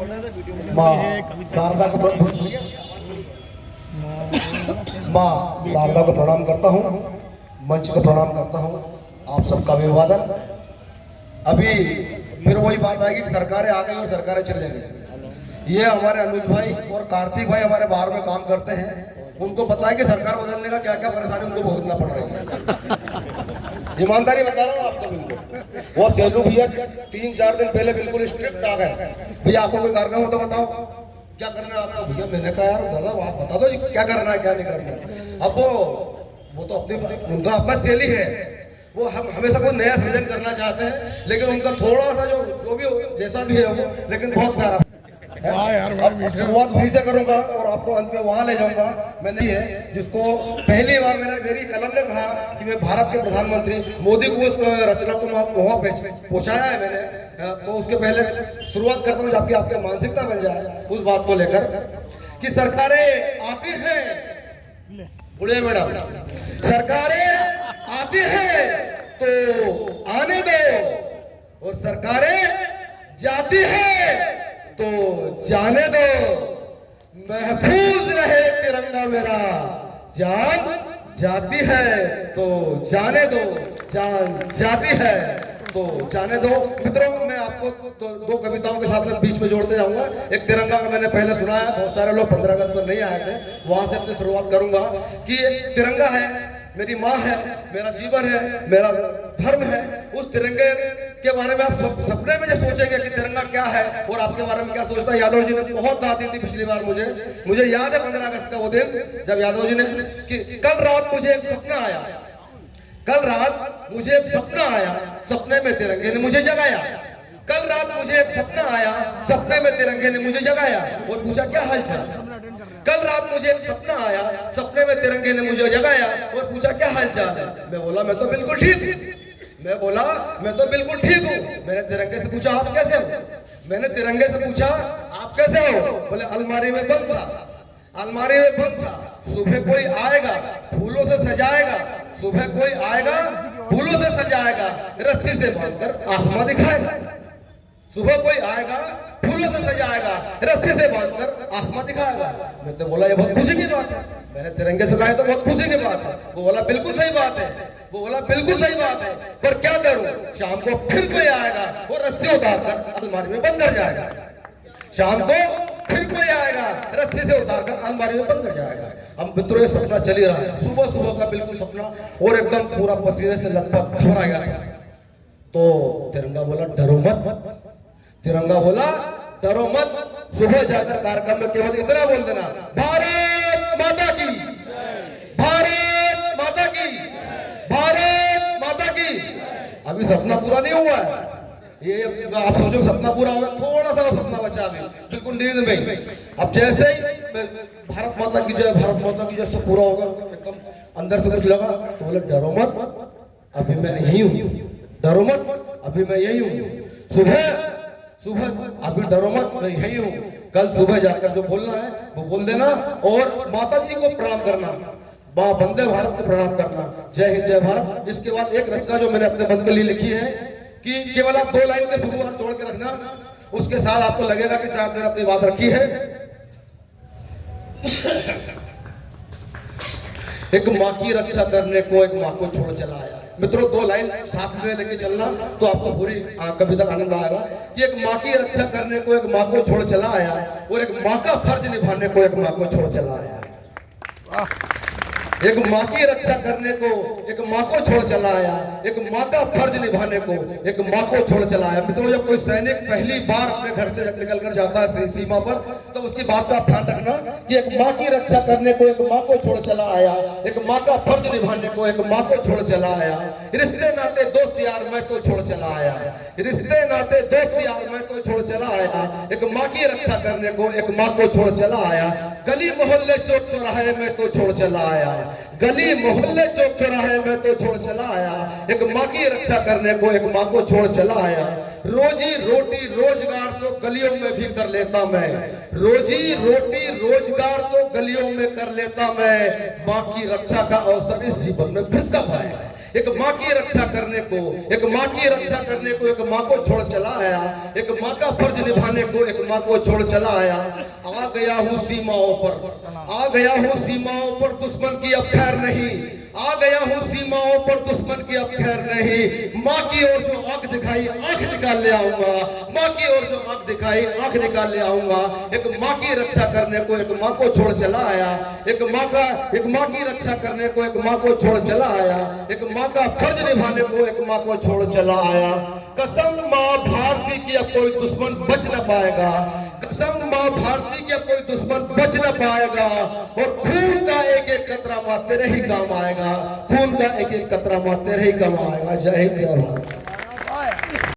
माँ शारदा को माँ शारदा को प्रणाम करता हूँ, मंच को प्रणाम करता हूँ, आप सबका अभिवादन। अभी फिर वही बात आएगी कि सरकारें आ गई और सरकारें चले गई। ये हमारे अनुज भाई और कार्तिक भाई हमारे बाहर में काम करते हैं, उनको पता है कि सरकार बदलने का क्या क्या परेशानी उनको भुगतना पड़ रही है। ईमानदारी बता रहा हूँ आपको। बिल्कुल वो सेलू भैया 3-4 दिन पहले बिल्कुल स्ट्रिक्ट आ गए, भैया आपको कोई कार्यक्रम हो तो बताओ क्या करना है आपको। भैया मैंने कहा यार दादा आप बता दो क्या करना है क्या नहीं करना। अब वो तो अपनी उनका अपना शैली है, वो हम हमेशा कोई नया सृजन करना चाहते हैं, लेकिन उनका थोड़ा सा जो भी हो जैसा भी है वो, लेकिन बहुत प्यारा। शुरुआत वहीं से करूंगा और आपको अंत में वहां ले जाऊंगा। मैंने है जिसको पहली बार मेरी कलम ने कहा कि मैं भारत के प्रधानमंत्री मोदी को उस रचना को वहां पहुंचाया है मैंने, तो उसके पहले शुरुआत करता हूँ जबकि आपकी मानसिकता बन जाए उस बात को लेकर कि सरकारें आती हैं, बुढ़े मैडम सरकारें आती हैं तो आने दो, और सरकारें जाती है तो जाने दो। महफूज रहे तिरंगा मेरा, जान जाती है तो जाने दो, जान जाती है तो जाने दो। मित्रों मैं आपको दो कविताओं के साथ में बीच में जोड़ते जाऊंगा। एक तिरंगा का मैंने पहले सुना है, बहुत सारे लोग 15 अगस्त पर नहीं आए थे, वहां से अपनी शुरुआत करूंगा कि एक तिरंगा है, मेरी माँ है, मेरा जीवन है, मेरा धर्म है। उस तिरंगे के बारे में आप सपने में जो सोचेंगे कि तिरंगा क्या है और आपके बारे में क्या सोचता है। यादव जी ने बहुत दाद दी थी पिछली बार, मुझे याद है 15 अगस्त का वो दिन जब यादव जी ने कि कल रात मुझे एक सपना आया, कल रात मुझे एक सपना आया, सपने में तिरंगे ने मुझे जगाया। कल रात मुझे एक सपना आया, सपने में तिरंगे ने मुझे जगाया और पूछा क्या हाल चाल। कल रात मुझे एक सपना आया, सपने में तिरंगे ने मुझे जगाया और पूछा क्या हाल चाल है। मैं बोला मैं तो बिल्कुल ठीक हूँ, मैं बोला मैं तो बिल्कुल ठीक हूँ। मैंने तिरंगे से पूछा आप कैसे हो, मैंने तिरंगे से पूछा आप कैसे हो। बोले अलमारी में बंद था, अलमारी में बंद था। सुबह कोई आएगा फूलों से सजाएगा, सुबह कोई आएगा फूलों से सजाएगा, रस्सी से बांधकर आसमां दिखाएगा। सुबह कोई आएगा फूलों से सजाएगा, रस्सी से बांधकर आसमां दिखाएगा। मैं तो बोला ये बहुत खुशी की बात है, मैंने तिरंगे से कहा तो बहुत खुशी की बात है। वो बोला बिल्कुल सही बात है, वो बोला बिल्कुल सही बात है, पर क्या करूं शाम को फिर कोई आएगा और रस्सी उतारकर अलमारी में बंद कर जाएगा। शाम को फिर कोई आएगा रस्सी से उतारकर अलमारी में बंद कर जाएगा। हम मित्रों ये सपना चल ही रहा है, सुबह सुबह का बिल्कुल सपना, और एकदम पूरा पसीने से लगभग घबरा गया था। तो तिरंगा बोला डरो मत, तिरंगा बोला डरो मत। सुबह जाकर कार्यक्रम में केवल इतना बोल देना भारत माता की, भारत माता की, भारत माता की। अभी सपना पूरा नहीं हुआ है, ये आप सोचो सपना पूरा हुआ, थोड़ा सा सपना बचा अभी, बिल्कुल नींद में। अब जैसे ही भारत माता की जय, भारत माता की जय सब पूरा होगा, एकदम अंदर से कुछ लगा तो बोले डरो मत अभी मैं यही हूँ, डरो मत अभी मैं यही हूँ। सुबह सुबह अभी डरो मत मैं यही हूँ, कल सुबह जाकर जो बोलना है वो बोल देना, और माता जी को प्रणाम करना, माँ वंदे भारत को प्रणाम करना, जय हिंद जय भारत। इसके बाद एक रचना जो मैंने अपने मन के लिए लिखी है कि केवल आप 2 लाइन के शुरुआत जोड़ के रखना, उसके साथ आपको लगेगा कि शायद मैंने अपनी बात रखी है। एक माँ की रक्षा करने को एक माँ को छोड़ चला आया। मित्रों 2 लाइन साथ में लेके चलना तो आपको पूरी कभी तक आनंद आएगा कि एक माँ की रक्षा करने को एक माँ को छोड़ चला आया, और एक माँ का फर्ज निभाने को एक माँ को छोड़ चला आया। एक माँ की रक्षा करने को एक माँ को छोड़ चला आया, एक माँ का फर्ज निभाने को एक माँ को छोड़ चला आया। मित्रों जब कोई सैनिक पहली बार अपने घर से निकल कर जाता है सीमा पर, तो उसकी बात का ध्यान रखना कि एक माँ की रक्षा करने को एक माँ को छोड़ चला आया, एक माँ का फर्ज निभाने को एक माँ को छोड़ चला आया। रिश्ते नाते दोस्त यार मैं तो छोड़ चला आया, रिश्ते नाते दोस्त यार मैं तो छोड़ चला आया, एक माँ की रक्षा करने को एक माँ को छोड़ चला आया। गली मोहल्ले चौक चौराहे में तो छोड़ चला आया, गली मोहल्ले चौक चौराहे में तो छोड़ चला आया, एक माँ की रक्षा करने को एक माँ को छोड़ चला आया। रोजी रोटी रोजगार तो गलियों में भी कर लेता मैं, रोजी रोटी रोजगार तो गलियों में कर लेता मैं, माँ की रक्षा का अवसर इस जीवन में फिर कब आएगा। एक माँ की रक्षा करने को, एक माँ की रक्षा करने को एक माँ को छोड़ चला आया, एक माँ का फर्ज निभाने को एक माँ को छोड़ चला आया। आ गया हूँ सीमाओं पर, आ गया हूँ सीमाओं पर, दुश्मन की अब खैर नहीं, आ गया हूँ सीमाओं पर, दुश्मन की अब खैर नहीं। माँ की ओर जो आंख दिखाई आंख निकाल ले आऊंगा, माँ की ओर जो आंख दिखाई आंख निकाल ले आऊंगा। एक माँ की रक्षा करने को एक माँ को छोड़ चला आया, एक माँ की रक्षा करने को एक माँ को छोड़ चला आया, एक माँ का फर्ज निभाने को एक माँ को छोड़ चला आया। कसम माँ भारती की अब कोई दुश्मन बच न पाएगा, कसम माँ भारती की अब कोई दुश्मन बच न पाएगा। और खून का एक एक कतरा माँ तेरे ही काम आएगा, खून का एक एक कतरा माँ तेरे ही काम आएगा। जय हिंद, जय भारत।